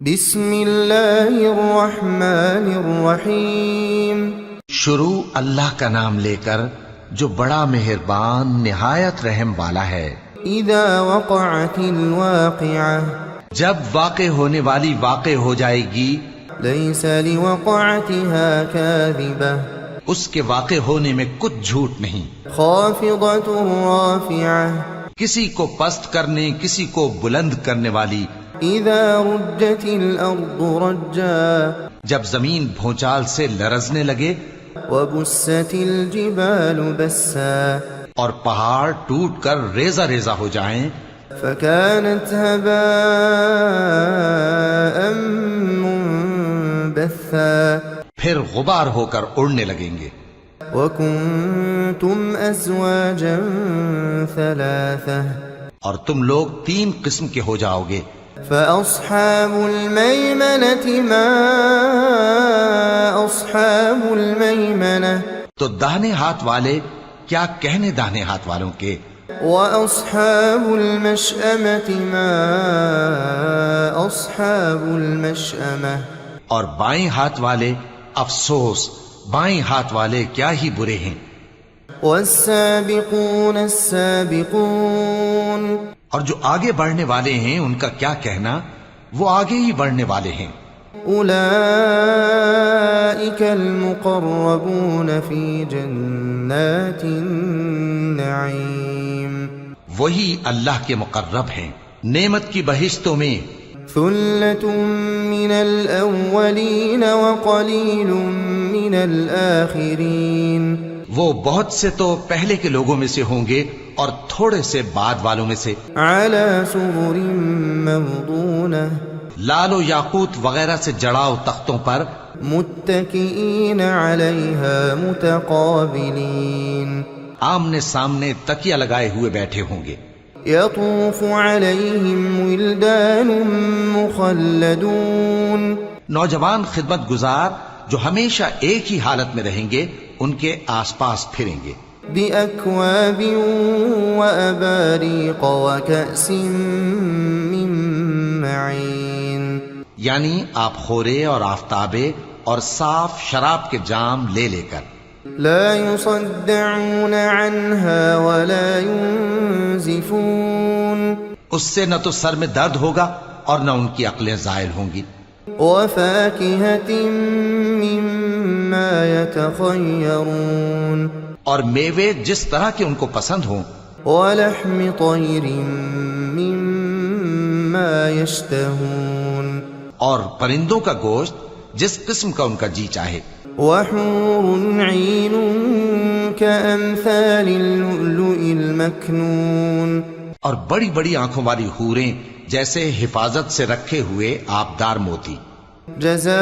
بسم اللہ الرحمن الرحیم۔ شروع اللہ کا نام لے کر جو بڑا مہربان نہایت رحم والا ہے۔ اذا وقعت الواقعہ، جب واقع ہونے والی واقع ہو جائے گی، لیس لوقعتها کاذبہ، اس کے واقع ہونے میں کچھ جھوٹ نہیں۔ خافضۃ رافعہ، کسی کو پست کرنے کسی کو بلند کرنے والی۔ اذا رجت الارض رجا، جب زمین بھونچال سے لرزنے لگے، وبست الجبال بسا، اور پہاڑ ٹوٹ کر ریزہ ریزہ ہو جائیں، فكانت هباء منبثا، پھر غبار ہو کر اڑنے لگیں گے۔ وكنتم ازواجا ثلاثة، اور تم لوگ تین قسم کے ہو جاؤ گے۔ فأصحاب الميمنة ما أصحاب الميمنة، تو داہنے ہاتھ والے کیا کہنے داہنے ہاتھ والوں کے، وأصحاب المشأمة ما أصحاب المشأمة، اور بائیں ہاتھ والے افسوس بائیں ہاتھ والے کیا ہی برے ہیں۔ والسابقون السابقون، اور جو آگے بڑھنے والے ہیں ان کا کیا کہنا، وہ آگے ہی بڑھنے والے ہیں۔ أولئك المقربون في جنات النعيم، وہی اللہ کے مقرب ہیں نعمت کی بہشتوں میں۔ ثلة من الأولين وقليل من الآخرين، وہ بہت سے تو پہلے کے لوگوں میں سے ہوں گے اور تھوڑے سے بعد والوں میں سے۔ على سرر موضونة، لال و یاقوت وغیرہ سے جڑاؤ تختوں پر، متكئين عليها متقابلين، آمنے سامنے تکیہ لگائے ہوئے بیٹھے ہوں گے۔ يطوف عليهم ولدان مخلدون، نوجوان خدمت گزار جو ہمیشہ ایک ہی حالت میں رہیں گے ان کے آس پاس پھریں گے۔ بأكواب وأباريق وكأس من معين، یعنی آپ خورے اور آفتابے اور صاف شراب کے جام لے لے کر۔ لا يصدعون عنها ولا ينزفون، اس سے نہ تو سر میں درد ہوگا اور نہ ان کی عقلیں زائل ہوں گی۔ وفاكهة مما يتخيرون، اور میوے جس طرح کے ان کو پسند ہوں۔ ولحم طير مما يشتهون، اور پرندوں کا گوشت جس قسم کا ان کا جی چاہے۔ وحور عين كأمثال اللؤلؤ المكنون، اور بڑی بڑی آنکھوں والی حوریں جیسے حفاظت سے رکھے ہوئے آبدار موتی۔ جزاء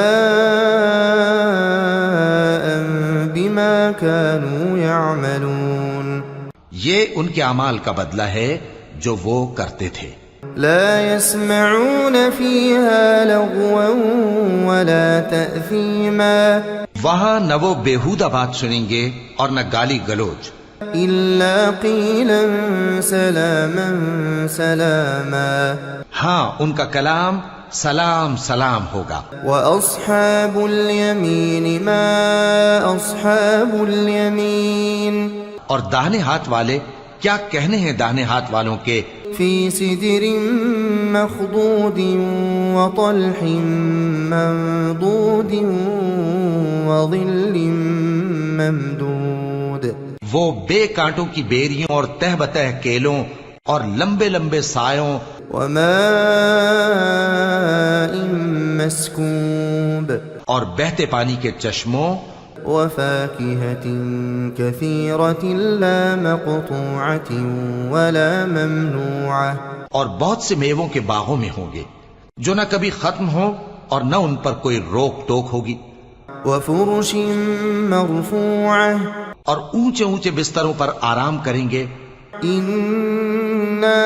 بما كانوا يعملون، یہ ان کے اعمال کا بدلہ ہے جو وہ کرتے تھے۔ لا يسمعون فيها لغوا ولا تأثيما، وہاں نہ وہ بیہودہ بات سنیں گے اور نہ گالی گلوچ، إلا قيلا سلاما سلاما، ہاں ان کا کلام سلام سلام ہوگا۔ وأصحاب اليمين ما أصحاب اليمين، اور داہنے ہاتھ والے کیا کہنے ہیں داہنے ہاتھ والوں کے، في سدر مخضود وطلح منضود وظل ممدود، وہ بے کانٹوں کی بیریوں اور تہ بتہ کیلوں اور لمبے لمبے سایوں، وماء مسكوب، اور بہتے پانی کے چشموں، وفاكهة كثيرة لا مقطوعة ولا ممنوعة، اور بہت سے میووں کے باغوں میں ہوں گے جو نہ کبھی ختم ہوں اور نہ ان پر کوئی روک ٹوک ہوگی۔ وفرش مرفوعة، اور اونچے اونچے بستروں پر آرام کریں گے۔ إنا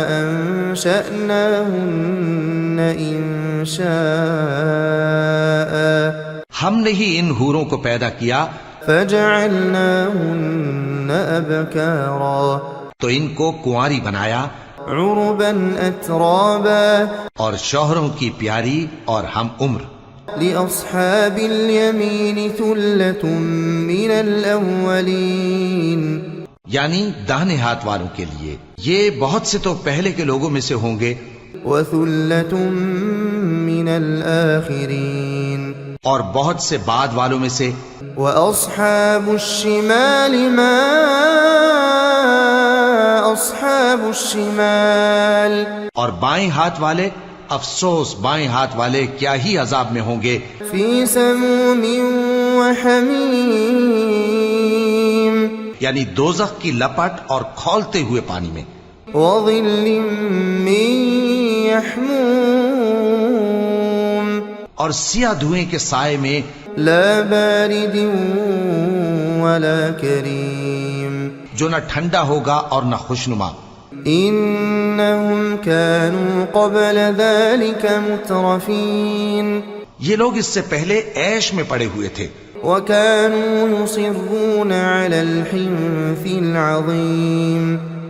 أنشأناهن إنشاء، ہم نے ہی ان حوروں کو پیدا کیا، فجعلناهن أبكارا، تو ان کو کنواری بنایا، عربا أترابا اور شوہروں کی پیاری اور ہم عمر. لأصحاب اليمين ثلة من الأولين یعنی داہنے ہاتھ والوں کے لیے یہ بہت سے تو پہلے کے لوگوں میں سے ہوں گے وثلة من الآخرين اور بہت سے بعد والوں میں سے. وأصحاب الشمال ما أصحاب الشمال اور بائیں ہاتھ والے افسوس بائیں ہاتھ والے کیا ہی عذاب میں ہوں گے. في سموم وحميم یعنی دوزخ کی لپٹ اور کھولتے ہوئے پانی میں. وظل من يحموم اور سیاہ دھوئیں کے سائے میں. لا بارد ولا كريم جو نہ ٹھنڈا ہوگا اور نہ خوشنما. إنهم كانوا قبل ذلك مترفين یہ لوگ اس سے پہلے عیش میں پڑے ہوئے تھے وكانوا يصرون على الحنث العظيم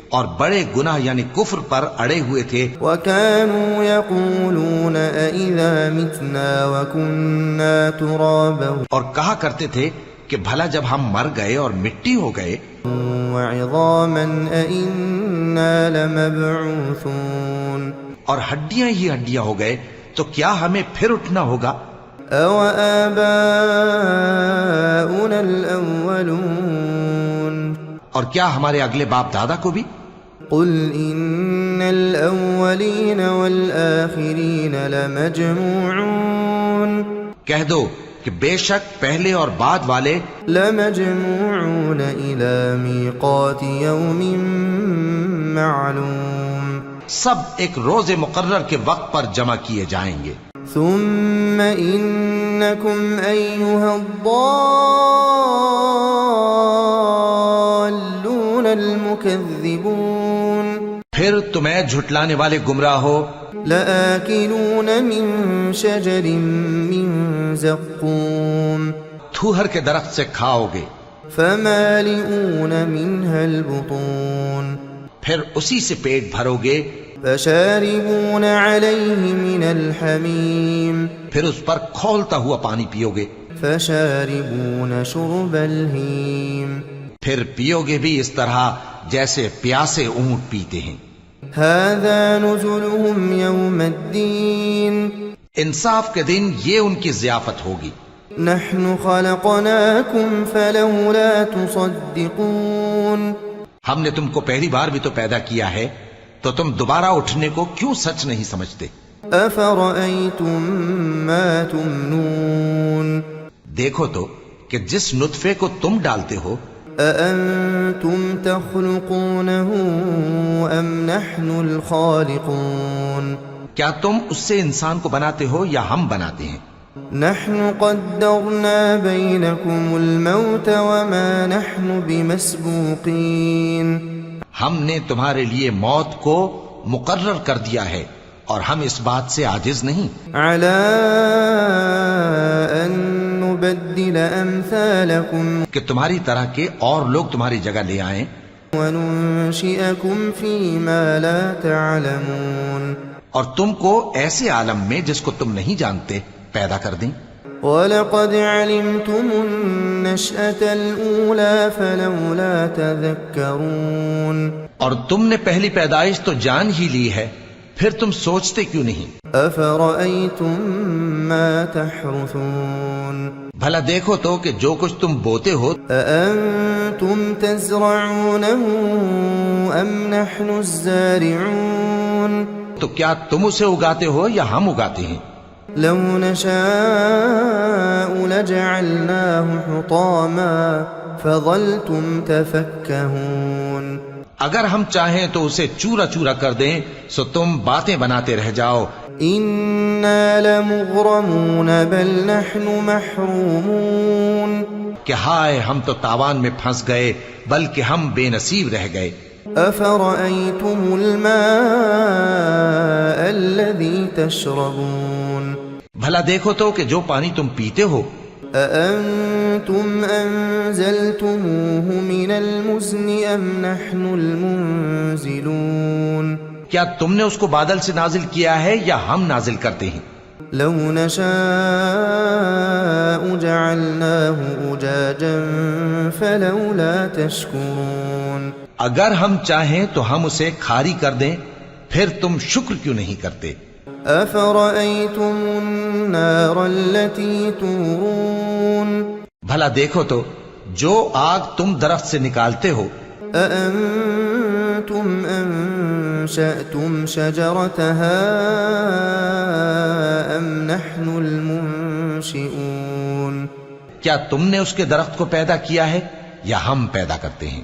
اور بڑے گناہ یعنی کفر پر اڑے ہوئے تھے. وكانوا يقولون أإذا متنا وكنا ترابا اور کہا کرتے تھے کہ بھلا جب ہم مر گئے اور مٹی ہو گئے وعظاما أإنا لمبعوثون اور ہڈیاں ہی ہڈیاں ہو گئے تو کیا ہمیں پھر اٹھنا ہوگا. أَوَآبَاؤُنَا الْأَوَّلُونَ اور کیا ہمارے اگلے باپ دادا کو بھی. قُلْ إِنَّ الْأَوَّلِينَ وَالْآخِرِينَ لَمَجْمُوعُونَ کہہ دو کہ بے شک پہلے اور بعد والے لَمَجْمُوعُونَ إِلَى مِيقَاتِ يَوْمٍ مَّعْلُومٍ سب ایک روز مقرر کے وقت پر جمع کیے جائیں گے. ثم إنكم أيها الضالون المكذبون پھر تمہیں جھٹلانے والے گمراہ ہو. لآكلون من شجر من زقوم تھوہر کے درخت سے کھاؤ گے فمالئون منها البطون پھر اسی سے پیٹ بھرو گے. فشاربون عليه من الحميم پھر اس پر کھولتا ہوا پانی پیو گے. فشاربون شرب الهيم پھر پیو گے بھی اس طرح جیسے پیاسے اونٹ پیتے ہیں. هذا نزلهم يوم الدين انصاف کے دن یہ ان کی ضیافت ہوگی. نحن خلقناكم فلولا تصدقون ہم نے تم کو پہلی بار بھی تو پیدا کیا ہے تو تم دوبارہ اٹھنے کو کیوں سچ نہیں سمجھتے. أفرأيتم ما تمنون دیکھو تو کہ جس نطفے کو تم ڈالتے ہو أأنتم تخلقونه أم نحن الخالقون کیا تم اس سے انسان کو بناتے ہو یا ہم بناتے ہیں. نحن قدرنا بينكم الموت وما نحن بمسبوقين ہم نے تمہارے لیے موت کو مقرر کر دیا ہے اور ہم اس بات سے عاجز نہیں. على أن نبدل أمثالكم کہ تمہاری طرح کے اور لوگ تمہاری جگہ لے آئیں وننشئكم فيما لا تعلمون اور تم کو ایسے عالم میں جس کو تم نہیں جانتے پیدا کر دیں. وَلَقَدْ عَلِمْتُمُ النَّشْأَةَ الْأُولَى فَلَوْلَا تَذَكَّرُونَ اور تم نے پہلی پیدائش تو جان ہی لی ہے پھر تم سوچتے کیوں نہیں. أَفَرَأَيْتُم مَّا تَحْرُثُونَ بھلا دیکھو تو کہ جو کچھ تم بوتے ہو أَأَنتُمْ تَزْرَعُونَهُ أَمْ نَحْنُ الزَّارِعُونَ تو کیا تم اسے اگاتے ہو یا ہم اگاتے ہیں. لو نشاء لجعلناه حطاما فظلتم تفكهون اگر ہم چاہیں تو اسے چورا چورا کر دیں سو تم باتیں بناتے رہ جاؤ. إنا لمغرمون بل نحن محرومون کہ ہائے ہم تو تاوان میں پھنس گئے بلکہ ہم بے نصیب رہ گئے. أفرأيتم الماء الذي تشربون بھلا دیکھو تو کہ جو پانی تم پیتے ہو أأنتم أنزلتموه من المزن أم نحن المنزلون کیا تم نے اس کو بادل سے نازل کیا ہے یا ہم نازل کرتے ہیں؟ لو نشاء جعلناه أجاجا فلولا تشكرون اگر ہم چاہیں تو ہم اسے کھاری کر دیں، پھر تم شکر کیوں نہیں کرتے؟ أفرأيتم النار التي تورون بھلا دیکھو تو جو آگ تم درخت سے نکالتے ہو، أأنتم أنشأتم شجرتها أم نحن المنشئون کیا تم نے اس کے درخت کو پیدا کیا ہے یا ہم پیدا کرتے ہیں؟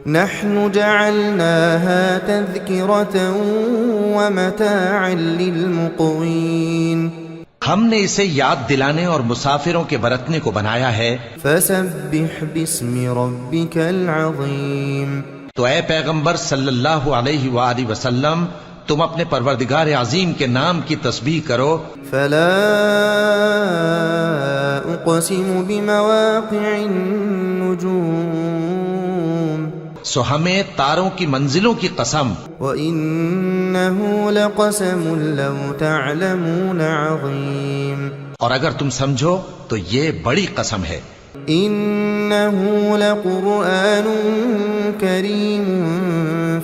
نحن جعلناها تذكرة ومتاعا للمقوين ہم نے اسے یاد دلانے اور مسافروں کے برتنے کو بنایا ہے۔ فسبح باسم ربك العظيم تو اے پیغمبر صلی اللہ علیہ وآلہ وسلم، تم اپنے پروردگار عظیم کے نام کی تسبیح کرو۔ فلا اقسم بمواقع النجوم سو ہمیں تاروں کی منزلوں کی قسم، وإنه لقسم لو تعلمون عظيم اور اگر تم سمجھو تو یہ بڑی قسم ہے۔ إنه لقرآن كريم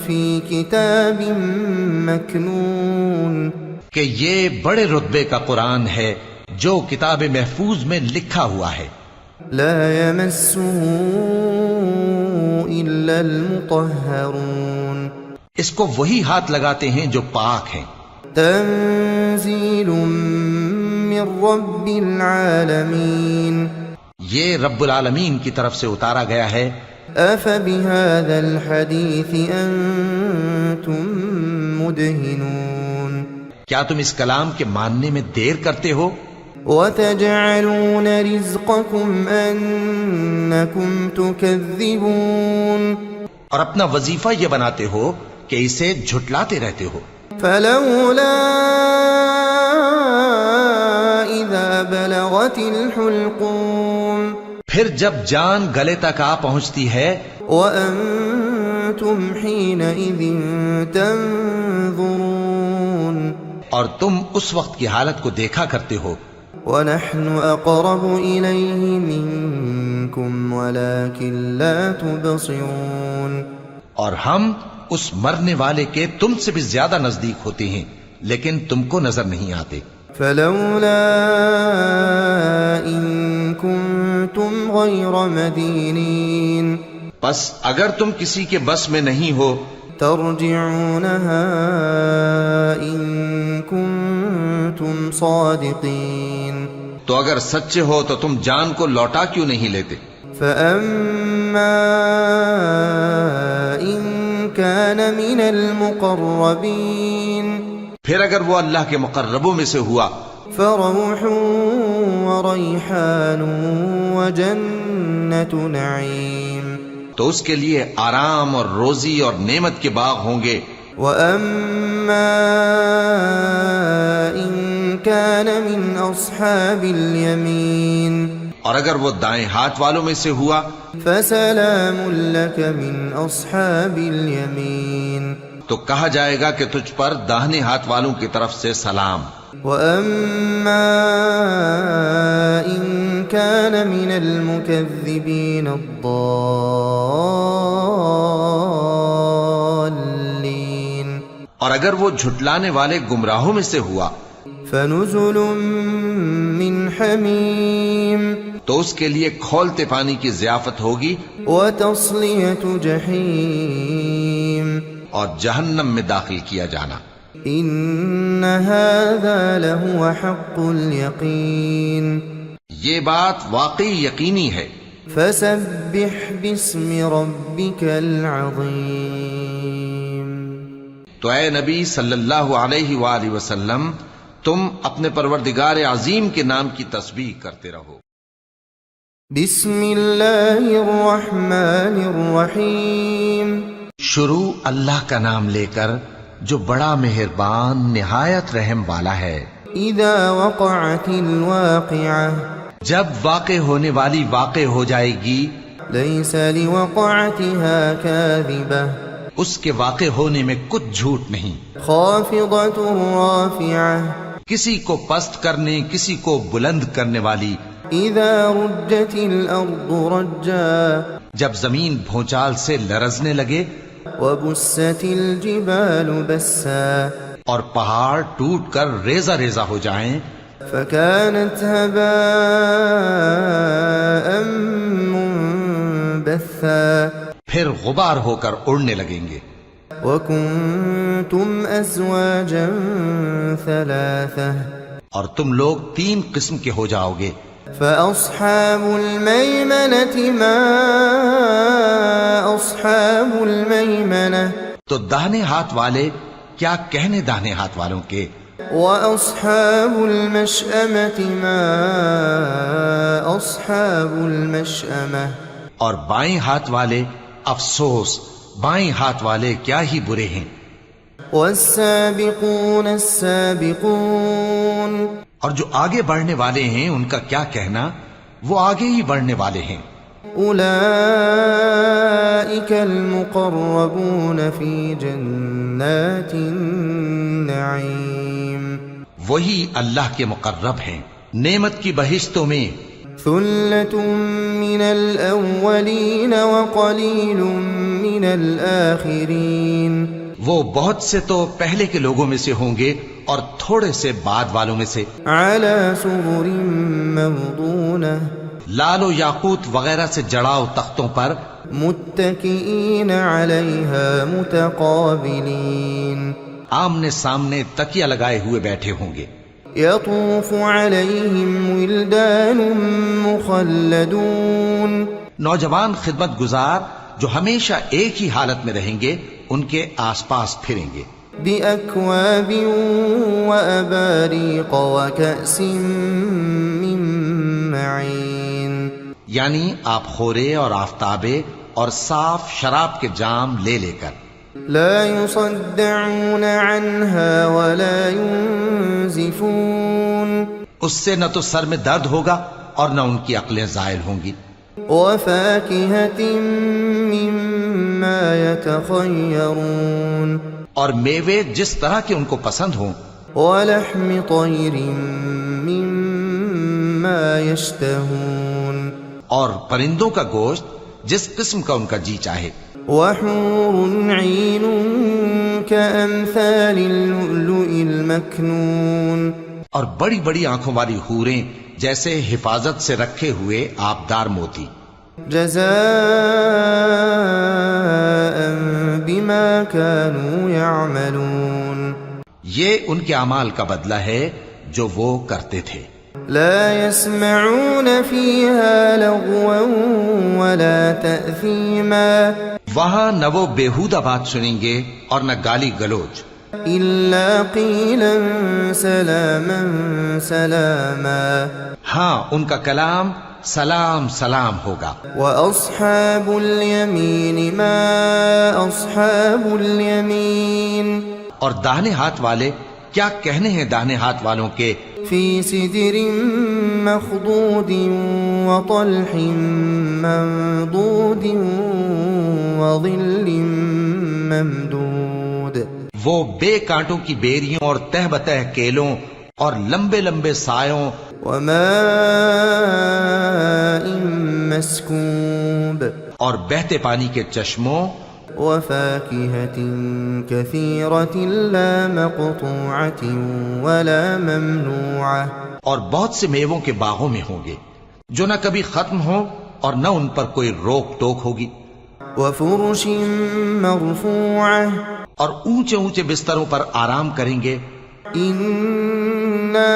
في كتاب مكنون کہ یہ بڑے رتبے کا قرآن ہے جو کتاب محفوظ میں لکھا ہوا ہے۔ لا يمسه إلا المطهرون اس کو وہی ہاتھ لگاتے ہیں جو پاک ہیں۔ تنزيل من رب العالمين یہ رب العالمین کی طرف سے اتارا گیا ہے۔ أفبهذا الحديث أنتم مدهنون کیا تم اس کلام کے ماننے میں دیر کرتے ہو؟ وتجعلون رزقكم أنكم تكذبون اور اپنا وظیفہ یہ بناتے ہو کہ اسے جھٹلاتے رہتے ہو۔ فلولا إذا بلغت الحلقوم پھر جب جان گلے تک آ پہنچتی ہے، وأنتم حينئذ تنظرون اور تم اس وقت کی حالت کو دیکھا کرتے ہو، ونحن أقرب إليه منكم ولكن لا تبصرون اور ہم اس مرنے والے کے تم سے بھی زیادہ نزدیک ہوتے ہیں لیکن تم کو نظر نہیں آتے۔ فلولا إن كنتم غير مدينين پس اگر تم کسی کے بس میں نہیں ہو ترجعونها إن كنتم صادقين تو اگر سچے ہو تو تم جان کو لوٹا کیوں نہیں لیتے؟ فأما إن كان من المقربين پھر اگر وہ اللہ کے مقربوں میں سے ہوا فروح وريحان وجنة نعيم تو اس کے لیے آرام اور روزی اور نعمت کے باغ ہوں گے۔ وأما إن كان من أصحاب اليمين اور اگر وہ دائیں ہاتھ والوں میں سے ہوا فسلام لك من أصحاب اليمين تو کہا جائے گا کہ تجھ پر داہنے ہاتھ والوں کی طرف سے سلام۔ وأما إن كان من المكذبين الضالين اور اگر وہ جھٹلانے والے گمراہوں میں سے ہوا فنزل من حميم تو اس کے لیے کھولتے پانی کی ضیافت ہوگی وتصلية جحيم اور جہنم میں داخل کیا جانا۔ إن هذا لهو حق اليقين یہ بات واقعی یقینی ہے۔ فسبح باسم ربك العظيم تو اے نبی صلی اللہ علیہ وآلہ وسلم، تم اپنے پروردگار عظیم کے نام کی تسبیح کرتے رہو۔ بسم اللہ الرحمن الرحیم شروع اللہ کا نام لے کر جو بڑا مہربان نہایت رحم والا ہے۔ اذا وقعت الواقعہ جب واقع ہونے والی واقع ہو جائے گی، لیس لوقعتها کاذبہ اس کے واقع ہونے میں کچھ جھوٹ نہیں. خافضة رافعة کسی کو پست کرنے کسی کو بلند کرنے والی. إذا رجت الأرض رجا جب زمین بھونچال سے لرزنے لگے. وبست الجبال بسا اور پہاڑ ٹوٹ کر ریزہ ریزہ ہو جائیں. فكانت هباء منبثا پھر غبار ہو کر اڑنے لگیں گے. وكنتم أزواجا ثلاثة اور تم لوگ 3 قسم کے ہو جاؤ گے. فأصحاب الميمنة ما أصحاب الميمنة تو داہنے ہاتھ والے کیا کہنے داہنے ہاتھ والوں کے. وأصحاب المشأمة ما أصحاب المشأمة اور بائیں ہاتھ والے افسوس بائیں ہاتھ والے کیا ہی برے ہیں. والسابقون السابقون اور جو آگے بڑھنے والے ہیں ان کا کیا کہنا، وہ آگے ہی بڑھنے والے ہیں. أولئك المقربون في جنات النعيم وہی اللہ کے مقرب ہیں نعمت کی بہشتوں میں. ثلة من الأولين وقليل من الآخرين وہ بہت سے تو پہلے کے لوگوں میں سے ہوں گے اور تھوڑے سے بعد والوں میں سے. على سرر موضونة لال و یاقوت وغیرہ سے جڑاؤ تختوں پر. متكئين عليها متقابلين آمنے سامنے تکیہ لگائے ہوئے بیٹھے ہوں گے. يطوف عليهم ولدان مخلدون نوجوان خدمت گزار جو ہمیشہ ایک ہی حالت میں رہیں گے ان کے آس پاس پھریں گے. بأكواب وأباريق وكأس من معين یعنی آپ خورے اور آفتابے اور صاف شراب کے جام لے لے کر. لا يصدعون عنها ولا ينزفون اس سے نہ تو سر میں درد ہوگا اور نہ ان کی عقلیں زائل ہوں گی. وفاكهة مما يتخيرون اور میوے جس طرح کے ان کو پسند ہوں. ولحم طير مما يشتهون اور پرندوں کا گوشت جس قسم کا ان کا جی چاہے. وحور عين كأمثال اللؤلؤ المكنون اور بڑی بڑی آنکھوں والی حوریں جیسے حفاظت سے رکھے ہوئے آبدار موتی. جزاء بما كانوا يعملون یہ ان کے اعمال کا بدلہ ہے جو وہ کرتے تھے. لا يسمعون فيها لغوا ولا تأثيما وہاں نہ وہ بےہودہ بات سنیں گے اور نہ گالی گلوچ. إلا قيلا سلاما سلاما ہاں ان کا کلام سلام سلام ہوگا. وأصحاب اليمين ما أصحاب اليمين اور داہنے ہاتھ والے کیا کہنے ہیں داہنے ہاتھ والوں کے. في سدر مخضود وطلح منضود وظل ممدود وہ بے کانٹوں کی بیریوں اور تہ بتہ کیلوں اور لمبے لمبے سایوں. وماء مسكوب اور بہتے پانی کے چشموں. وفاكهة كثيرة لا مقطوعة ولا ممنوعة اور بہت سے میووں کے باغوں میں ہوں گے جو نہ کبھی ختم ہوں اور نہ ان پر کوئی روک ٹوک ہوگی. وفرش مرفوعة اور اونچے اونچے بستروں پر آرام کریں گے. إنا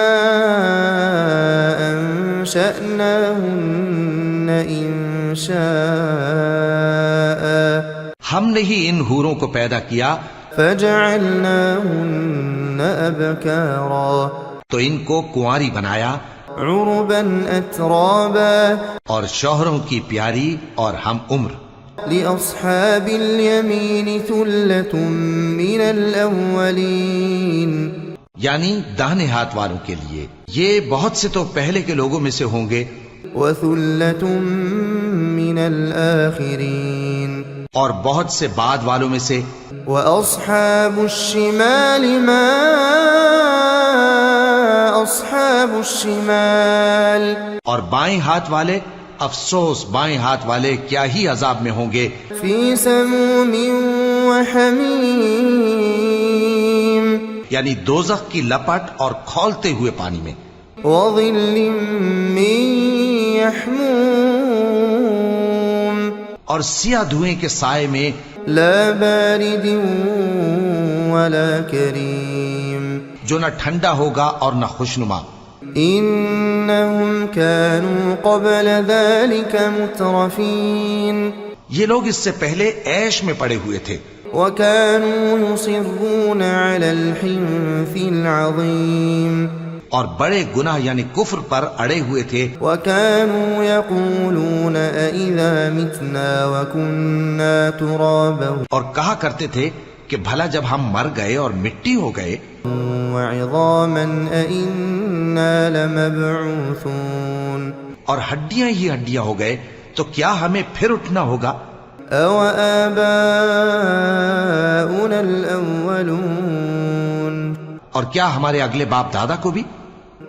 أنشأناهن إنشاء ہم نے ہی ان حوروں کو پیدا کیا فجعلناهن أبكارا تو ان کو کنواری بنایا عربا أترابا اور شوہروں کی پیاری اور ہم عمر. لأصحاب اليمين ثلة من الأولين یعنی داہنے ہاتھ والوں کے لیے یہ بہت سے تو پہلے کے لوگوں میں سے ہوں گے وثلة من الآخرين اور بہت سے بعد والوں میں سے وَأَصْحَابُ الشِّمَالِ مَا أَصْحَابُ الشِّمَالِ اور بائیں ہاتھ والے، افسوس بائیں ہاتھ والے کیا ہی عذاب میں ہوں گے، فِي سَمُومٍ وَحَمِيمٍ یعنی دوزخ کی لپٹ اور کھولتے ہوئے پانی میں، وَظِلٍّ مِّن يَحْمُومٍ اور سیاہ دھوئیں کے سائے میں، لا بارد ولا کریم جو نہ ٹھنڈا ہوگا اور نہ خوشنما۔ انہم كانوا قبل ذلك مترفین یہ لوگ اس سے پہلے عیش میں پڑے ہوئے تھے، وكانوا يصرون على الحنث العظیم اور بڑے گناہ یعنی کفر پر اڑے ہوئے تھے، وكانوا يقولون أإذا متنا وكنا ترابا اور کہا کرتے تھے کہ بھلا جب ہم مر گئے اور مٹی ہو گئے وعظاما أإنا لمبعوثون اور ہڈیاں ہی ہڈیاں ہو گئے تو کیا ہمیں پھر اٹھنا ہوگا؟ أَوَآبَاؤُنَا الْأَوَّلُونَ اور کیا ہمارے اگلے باپ دادا کو بھی؟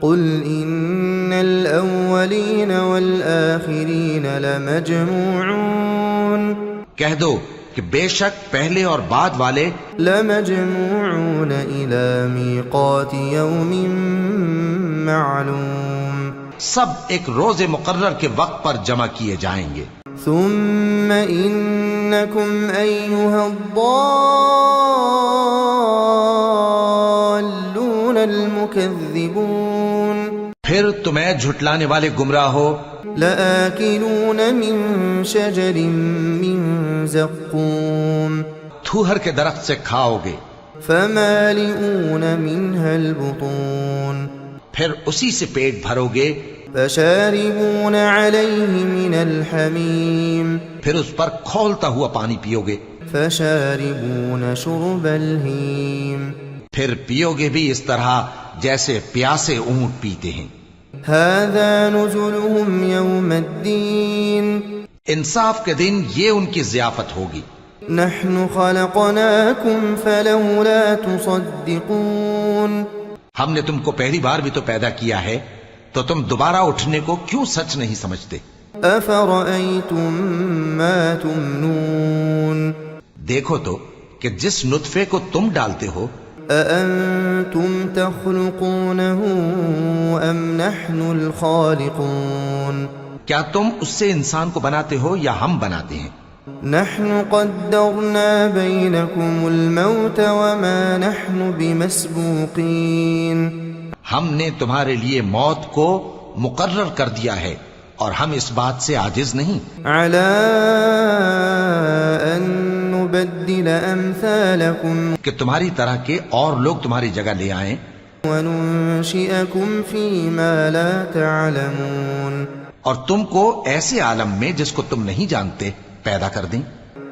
قُلْ إِنَّ الْأَوَّلِينَ وَالْآخِرِينَ لَمَجْمُوعُونَ کہہ دو کہ بے شک پہلے اور بعد والے لَمَجْمُوعُونَ إِلَى مِيقَاتِ يَوْمٍ مَّعْلُومٍ سب ایک روز مقرر کے وقت پر جمع کیے جائیں گے۔ ثُمَّ إِنَّكُمْ أَيُّهَا الضَّالُّونَ الْمُكَذِّبُونَ پھر تمہیں جھٹلانے والے گمراہ ہو، لَآكِلُونَ مِن شَجَرٍ مِّن زَقُّومٍ تھوہر کے درخت سے کھاؤ گے، فَمَالِئُونَ مِنْهَا الْبُطُونَ پھر اسی سے پیٹ بھرو گے، فَشَارِبُونَ عَلَيْهِ مِنَ الْحَمِيمِ پھر اس پر کھولتا ہوا پانی پیو گے، فَشَارِبُونَ شُرْبَ الْهِيمِ پھر پیو گے بھی اس طرح جیسے پیاسے اونٹ پیتے ہیں۔ هَذَا نُزُلُهُمْ يَوْمَ الدِّينِ انصاف کے دن یہ ان کی ضیافت ہوگی۔ نَحْنُ خَلَقْنَاكُمْ فَلَوْلَا تُصَدِّقُونَ ہم نے تم کو پہلی بار بھی تو پیدا کیا ہے تو تم دوبارہ اٹھنے کو کیوں سچ نہیں سمجھتے؟ أَفَرَأَيْتُم مَّا تُمْنُونَ دیکھو تو کہ جس نطفے کو تم ڈالتے ہو، أَأَنتُمْ تَخْلُقُونَهُ أَمْ نَحْنُ الْخَالِقُونَ کیا تم اس سے انسان کو بناتے ہو یا ہم بناتے ہیں؟ نَحْنُ قَدَّرْنَا بَيْنَكُمُ الْمَوْتَ وَمَا نَحْنُ بِمَسْبُوقِينَ ہم نے تمہارے لیے موت کو مقرر کر دیا ہے اور ہم اس بات سے عاجز نہیں عَلَىٰ أَن نُبَدِّلَ أَمْثَالَكُمْ کہ تمہاری طرح کے اور لوگ تمہاری جگہ لے آئیں وَنُنشِئَكُمْ فِي مَا لَا تَعْلَمُونَ اور تم کو ایسے عالم میں جس کو تم نہیں جانتے پیدا کر دیں۔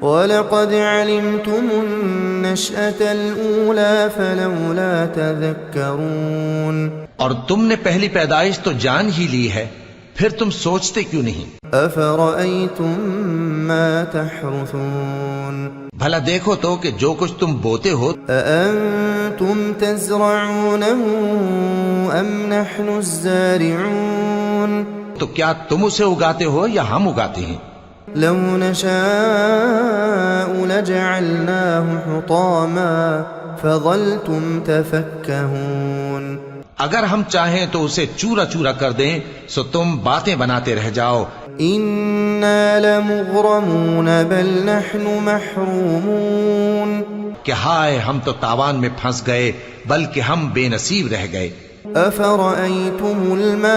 وَلَقَدْ عَلِمْتُمُ النَّشْأَةَ الْأُولَىٰ فَلَوْلَا تَذَكَّرُونَ اور تم نے پہلی پیدائش تو جان ہی لی ہے، پھر تم سوچتے کیوں نہیں؟ أَفَرَأَيْتُم مَّا تَحْرُثُونَ بھلا دیکھو تو کہ جو کچھ تم بوتے ہو، أَأَنتُمْ تَزْرَعُونَهُ أَمْ نَحْنُ الزَّارِعُونَ تو کیا تم اسے اگاتے ہو یا ہم اگاتے ہیں؟ لَوْ نَشَاءُ لَجَعَلْنَاهُ حُطَامًا فَظَلْتُمْ تَفَكَّهُونَ اگر ہم چاہیں تو اسے چورا چورا کر دیں سو تم باتیں بناتے رہ جاؤ۔ إِنَّا لَمُغْرَمُونَ بَلْ نَحْنُ مَحْرُومُونَ کہ ہائے ہم تو تاوان میں پھنس گئے بلکہ ہم بے نصیب رہ گئے۔ أَفَرَأَيْتُمُ الْمَاءَ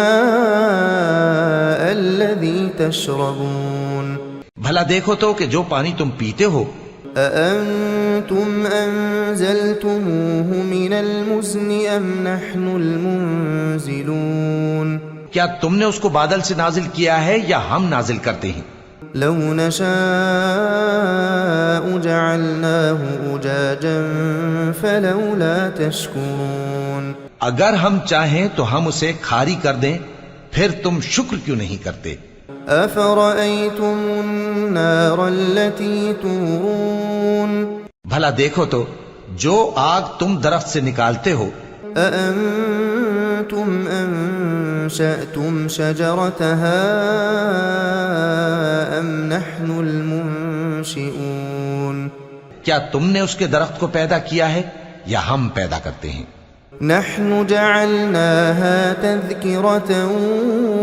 الَّذِي تَشْرَبُونَ بھلا دیکھو تو کہ جو پانی تم پیتے ہو، أَأَنتُمْ أَنزَلْتُمُوهُ مِنَ الْمُزْنِ أَمْ نَحْنُ الْمُنزِلُونَ کیا تم نے اس کو بادل سے نازل کیا ہے یا ہم نازل کرتے ہیں؟ لَوْ نَشَاءُ جَعَلْنَاهُ أُجَاجًا فَلَوْلَا تَشْكُرُونَ اگر ہم چاہیں تو ہم اسے کھاری کر دیں، پھر تم شکر کیوں نہیں کرتے؟ أفرأيتم النار التي تورون بھلا دیکھو تو جو آگ تم درخت سے نکالتے ہو، أأنتم أنشأتم شجرتها أم نحن المنشئون کیا تم نے اس کے درخت کو پیدا کیا ہے یا ہم پیدا کرتے ہیں؟ نحن جعلناها تذكرة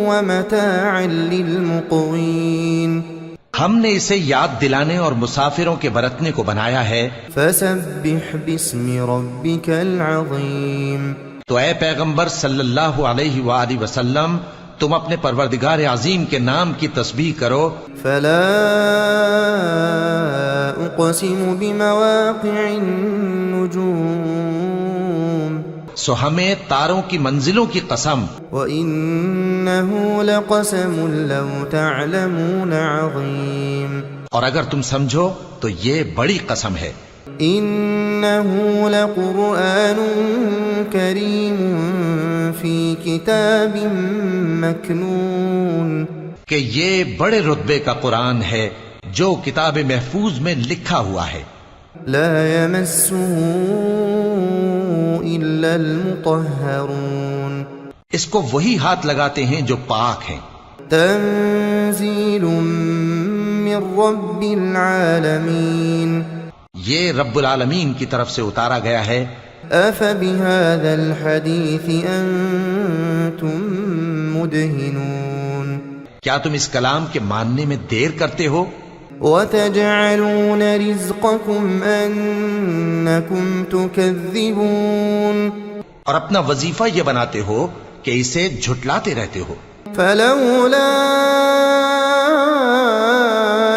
ومتاعا للمقوين ہم نے اسے یاد دلانے اور مسافروں کے برتنے کو بنایا ہے۔ فسبح باسم ربك العظيم تو اے پیغمبر صلی اللہ علیہ وآلہ وسلم تم اپنے پروردگار عظیم کے نام کی تسبیح کرو۔ فلا اقسم بمواقع النجوم سو ہمیں تاروں کی منزلوں کی قسم، وإنه لقسم لو تعلمون عظيم اور اگر تم سمجھو تو یہ بڑی قسم ہے۔ إنه لقرآن كريم في كتاب مكنون کہ یہ بڑے رتبے کا قرآن ہے جو کتاب محفوظ میں لکھا ہوا ہے۔ لا يمسه إلا المطهرون اس کو وہی ہاتھ لگاتے ہیں جو پاک ہیں۔ تنزيل من رب العالمين یہ رب العالمین کی طرف سے اتارا گیا ہے۔ أفبهذا الحديث أنتم مدهنون کیا تم اس کلام کے ماننے میں دیر کرتے ہو؟ وتجعلون رزقكم أنكم تكذبون اور اپنا وظیفہ یہ بناتے ہو کہ اسے جھٹلاتے رہتے ہو۔ فلولا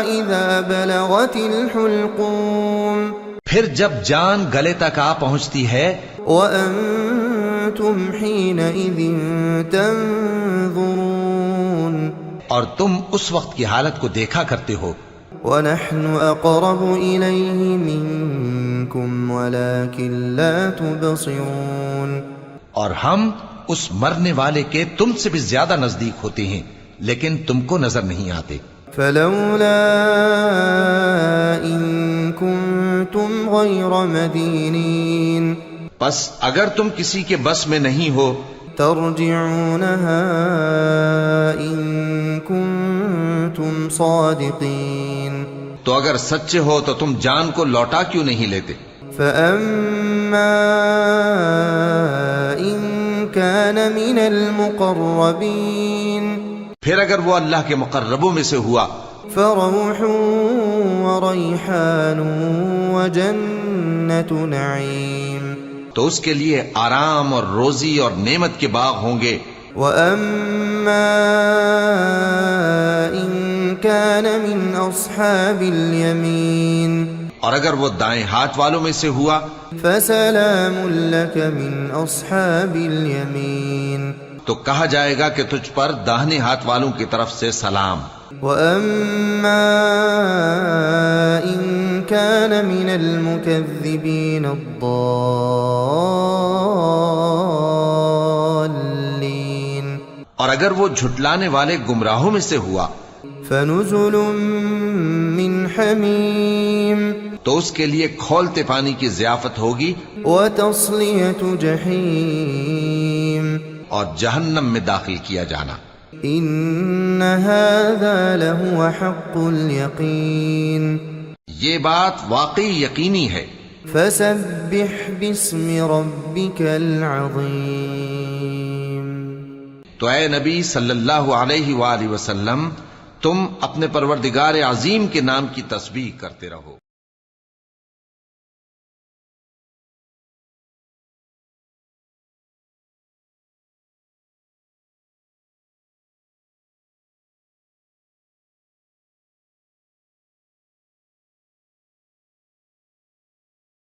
إذا بلغت الحلقوم پھر جب جان گلے تک آ پہنچتی ہے، وأنتم حينئذ تنظرون اور تم اس وقت کی حالت کو دیکھا کرتے ہو، ونحن أقرب إليه منكم ولكن لا تبصرون اور ہم اس مرنے والے کے تم سے بھی زیادہ نزدیک ہوتے ہیں لیکن تم کو نظر نہیں آتے۔ فلولا إن كنتم غير مدينين پس اگر تم کسی کے بس میں نہیں ہو ترجعونها إن كنتم صادقين تو اگر سچے ہو تو تم جان کو لوٹا کیوں نہیں لیتے؟ فأما إن كان من المقربين پھر اگر وہ اللہ کے مقربوں میں سے ہوا فروح وريحان وجنة نعيم تو اس کے لیے آرام اور روزی اور نعمت کے باغ ہوں گے۔ وأما إن كان من أصحاب اليمين اور اگر وہ دائیں ہاتھ والوں میں سے ہوا فسلام لك من أصحاب اليمين تو کہا جائے گا کہ تجھ پر داہنے ہاتھ والوں کی طرف سے سلام۔ وأما إن كان من المكذبين الضالين اور اگر وہ جھٹلانے والے گمراہوں میں سے ہوا فنزل من حميم تو اس کے لیے کھولتے پانی کی ضیافت ہوگی وتصلية جحيم اور جہنم میں داخل کیا جانا۔ إن هذا لهو حق اليقين یہ بات واقعی یقینی ہے۔ فسبح باسم ربك العظيم تو اے نبی صلی اللہ علیہ وآلہ وسلم تم اپنے پروردگار عظیم کے نام کی تسبیح کرتے رہو۔